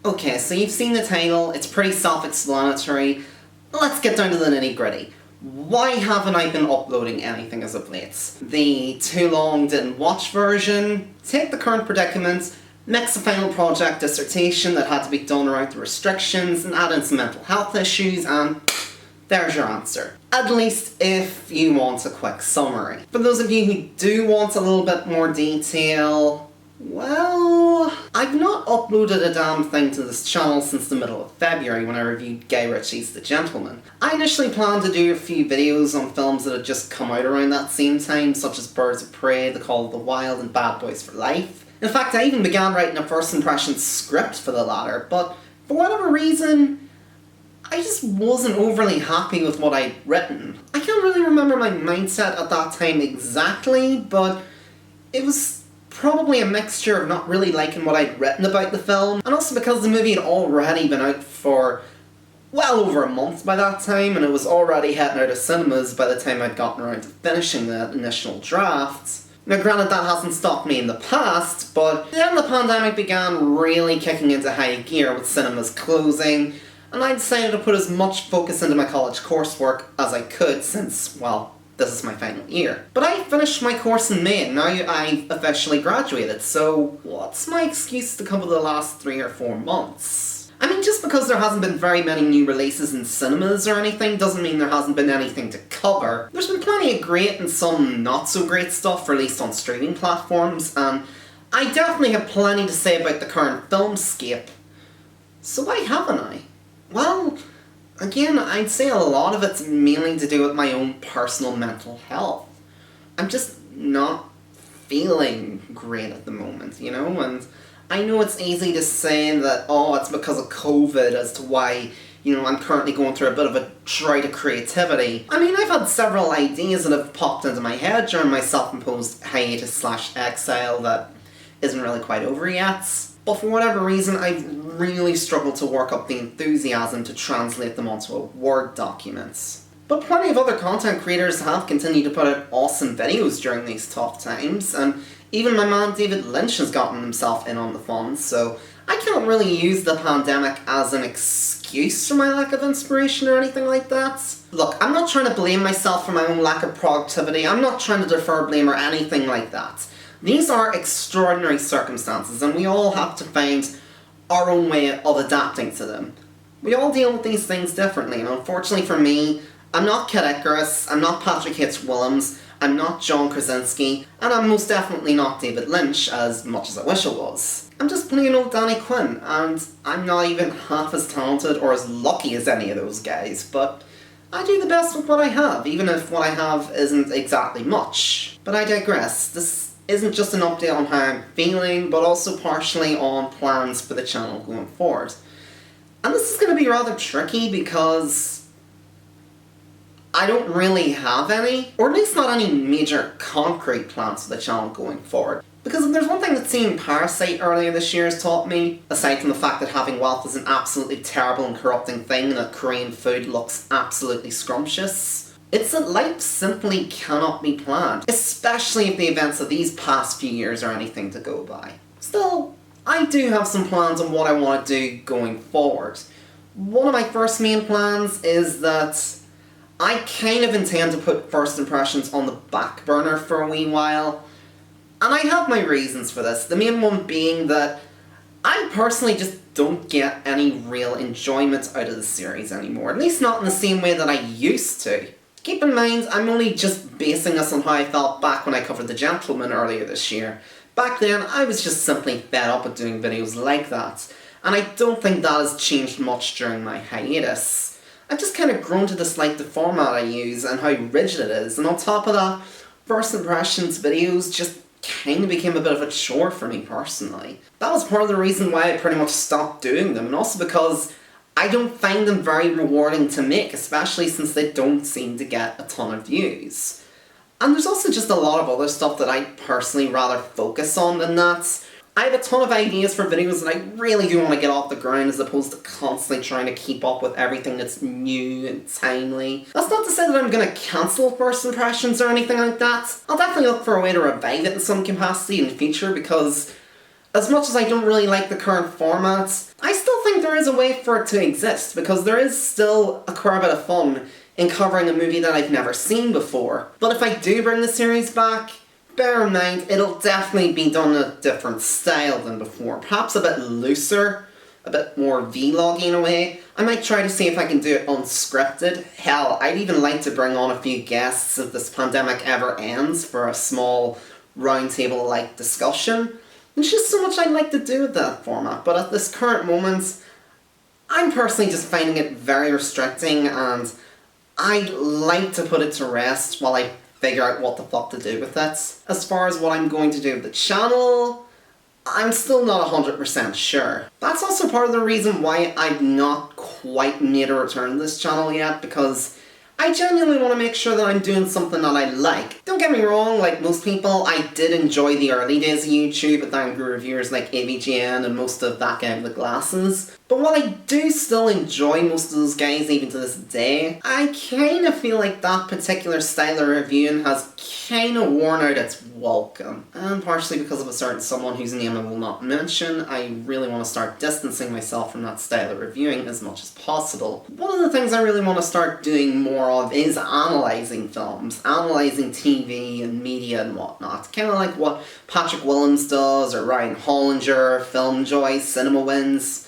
Okay, so you've seen the title, it's pretty self-explanatory. Let's get down to the nitty-gritty. Why haven't I been uploading anything as of late? The too long didn't watch version, take the current predicament, mix a final project dissertation that had to be done around the restrictions, and add in some mental health issues, and there's your answer. At least if you want a quick summary. For those of you who do want a little bit more detail, well, I've not uploaded a damn thing to this channel since the middle of February when I reviewed Guy Ritchie's The Gentleman. I initially planned to do a few videos on films that had just come out around that same time, such as Birds of Prey, The Call of the Wild, and Bad Boys for Life. In fact, I even began writing a first impressions script for the latter, but for whatever reason, I just wasn't overly happy with what I'd written. I can't really remember my mindset at that time exactly, but it was probably a mixture of not really liking what I'd written about the film, and also because the movie had already been out for well over a month by that time, and it was already heading out of cinemas by the time I'd gotten around to finishing the initial draft. Now granted, that hasn't stopped me in the past, but then the pandemic began really kicking into high gear with cinemas closing, and I decided to put as much focus into my college coursework as I could since, well, this is my final year. But I finished my course in May, and now I've officially graduated, so what's my excuse to cover the last 3 or 4 months? I mean, just because there hasn't been very many new releases in cinemas or anything doesn't mean there hasn't been anything to cover. There's been plenty of great and some not so great stuff released on streaming platforms, and I definitely have plenty to say about the current filmscape. So why haven't I? Well, again, I'd say a lot of it's mainly to do with my own personal mental health. I'm just not feeling great at the moment, you know, and I know it's easy to say that, oh, it's because of COVID as to why, you know, I'm currently going through a bit of a drought of creativity. I mean, I've had several ideas that have popped into my head during my self-imposed hiatus/exile that isn't really quite over yet. But for whatever reason, I've really struggled to work up the enthusiasm to translate them onto a Word document. But plenty of other content creators have continued to put out awesome videos during these tough times, and even my man David Lynch has gotten himself in on the fun, so I can't really use the pandemic as an excuse for my lack of inspiration or anything like that. Look, I'm not trying to blame myself for my own lack of productivity, I'm not trying to defer blame or anything like that. These are extraordinary circumstances, and we all have to find our own way of adapting to them. We all deal with these things differently, and unfortunately for me, I'm not Kid Icarus, I'm not Patrick H. Willems, I'm not John Krasinski, and I'm most definitely not David Lynch, as much as I wish I was. I'm just plain old Danny Quinn, and I'm not even half as talented or as lucky as any of those guys, but I do the best with what I have, even if what I have isn't exactly much. But I digress. This isn't just an update on how I'm feeling, but also partially on plans for the channel going forward. And this is going to be rather tricky because I don't really have any, or at least not any major concrete plans for the channel going forward. Because if there's one thing that seeing Parasite earlier this year has taught me, aside from the fact that having wealth is an absolutely terrible and corrupting thing and that Korean food looks absolutely scrumptious, it's that life simply cannot be planned, especially if the events of these past few years are anything to go by. Still, I do have some plans on what I want to do going forward. One of my first main plans is that I kind of intend to put first impressions on the back burner for a wee while, and I have my reasons for this, the main one being that I personally just don't get any real enjoyment out of the series anymore, at least not in the same way that I used to. Keep in mind, I'm only just basing this on how I felt back when I covered The Gentleman earlier this year. Back then, I was just simply fed up with doing videos like that, and I don't think that has changed much during my hiatus. I've just kind of grown to dislike the format I use and how rigid it is, and on top of that, first impressions videos just kind of became a bit of a chore for me personally. That was part of the reason why I pretty much stopped doing them, and also because I don't find them very rewarding to make, especially since they don't seem to get a ton of views. And there's also just a lot of other stuff that I personally rather focus on than that. I have a ton of ideas for videos that I really do want to get off the ground as opposed to constantly trying to keep up with everything that's new and timely. That's not to say that I'm going to cancel first impressions or anything like that. I'll definitely look for a way to revive it in some capacity in the future because as much as I don't really like the current format, I still there is a way for it to exist, because there is still a quite bit of fun in covering a movie that I've never seen before. But if I do bring the series back, bear in mind, it'll definitely be done in a different style than before. Perhaps a bit looser, a bit more vloggy in a way. I might try to see if I can do it unscripted. Hell, I'd even like to bring on a few guests if this pandemic ever ends for a small roundtable-like discussion. There's just so much I'd like to do with that format, but at this current moment, I'm personally just finding it very restricting, and I'd like to put it to rest while I figure out what the fuck to do with it. As far as what I'm going to do with the channel, I'm still not 100% sure. That's also part of the reason why I've not quite made a return to this channel yet, because I genuinely want to make sure that I'm doing something that I like. Don't get me wrong, like most people, I did enjoy the early days of YouTube with angry reviewers like AVGN and most of that guy with the glasses. But while I do still enjoy most of those guys even to this day, I kind of feel like that particular style of reviewing has kind of worn out its welcome. And partially because of a certain someone whose name I will not mention, I really want to start distancing myself from that style of reviewing as much as possible. One of the things I really want to start doing more of is analysing films, analysing TV and media and whatnot. Kind of like what Patrick Willems does, or Ryan Hollinger, Filmjoy, Cinema Wins.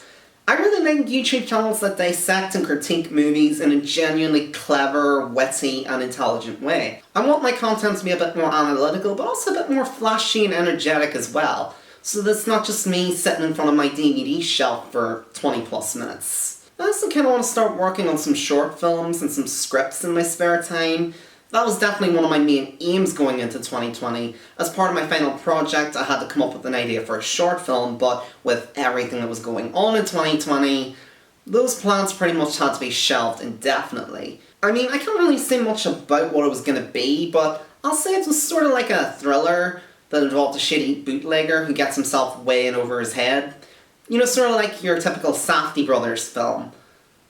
I really like YouTube channels that dissect and critique movies in a genuinely clever, witty and intelligent way. I want my content to be a bit more analytical, but also a bit more flashy and energetic as well, so that it's not just me sitting in front of my DVD shelf for 20 plus minutes. I also kind of want to start working on some short films and some scripts in my spare time. That was definitely one of my main aims going into 2020. As part of my final project, I had to come up with an idea for a short film, but with everything that was going on in 2020, those plans pretty much had to be shelved indefinitely. I mean, I can't really say much about what it was going to be, but I'll say it was sort of like a thriller that involved a shitty bootlegger who gets himself way in over his head. You know, sort of like your typical Safdie Brothers film.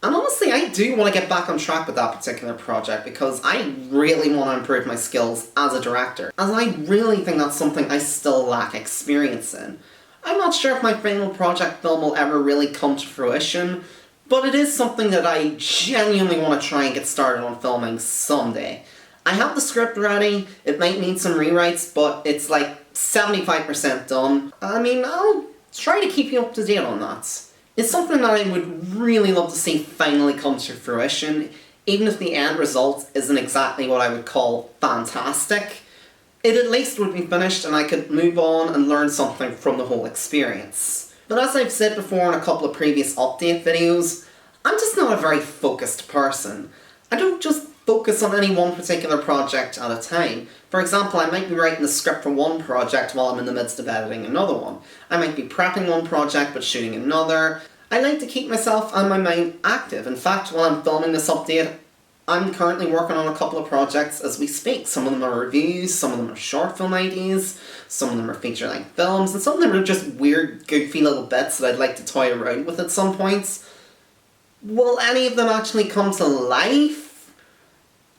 And honestly, I do want to get back on track with that particular project, because I really want to improve my skills as a director, as I really think that's something I still lack experience in. I'm not sure if my final project film will ever really come to fruition, but it is something that I genuinely want to try and get started on filming someday. I have the script ready, it might need some rewrites, but it's like 75% done. I mean, I'll try to keep you up to date on that. It's something that I would really love to see finally come to fruition, even if the end result isn't exactly what I would call fantastic. It at least would be finished and I could move on and learn something from the whole experience. But as I've said before in a couple of previous update videos, I'm just not a very focused person. I don't just focus on any one particular project at a time. For example, I might be writing the script for one project while I'm in the midst of editing another one. I might be prepping one project but shooting another. I like to keep myself and my mind active. In fact, while I'm filming this update, I'm currently working on a couple of projects as we speak. Some of them are reviews, some of them are short film ideas, some of them are feature-length films, and some of them are just weird, goofy little bits that I'd like to toy around with at some points. Will any of them actually come to life?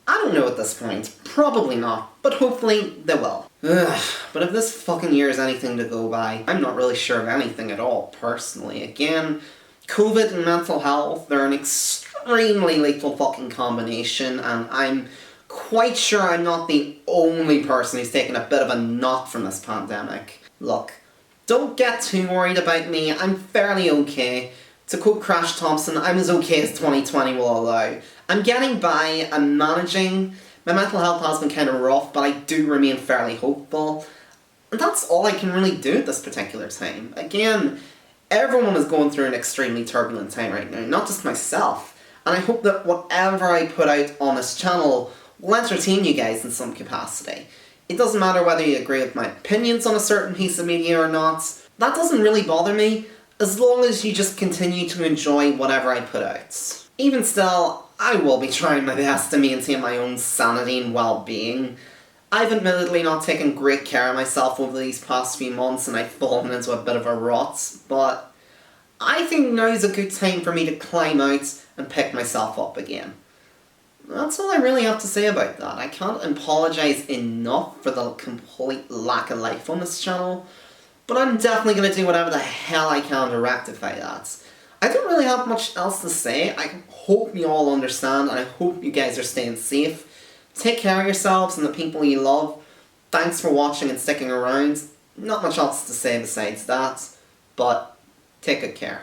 I don't know at this point. Probably not, but hopefully they will. Ugh, but if this fucking year is anything to go by, I'm not really sure of anything at all, personally. Again, COVID and mental health, they're an extremely lethal fucking combination, and I'm quite sure I'm not the only person who's taken a bit of a knock from this pandemic. Look, don't get too worried about me, I'm fairly okay. To quote Crash Thompson, I'm as okay as 2020 will allow. I'm getting by, I'm managing. My mental health has been kind of rough, but I do remain fairly hopeful. And that's all I can really do at this particular time. Again, everyone is going through an extremely turbulent time right now, not just myself. And I hope that whatever I put out on this channel will entertain you guys in some capacity. It doesn't matter whether you agree with my opinions on a certain piece of media or not. That doesn't really bother me, as long as you just continue to enjoy whatever I put out. Even still, I will be trying my best to maintain my own sanity and well-being. I've admittedly not taken great care of myself over these past few months and I've fallen into a bit of a rut, but I think now's a good time for me to climb out and pick myself up again. That's all I really have to say about that. I can't apologise enough for the complete lack of life on this channel, but I'm definitely going to do whatever the hell I can to rectify that. I don't really have much else to say. I hope you all understand, and I hope you guys are staying safe. Take care of yourselves and the people you love. Thanks for watching and sticking around. Not much else to say besides that, but take good care.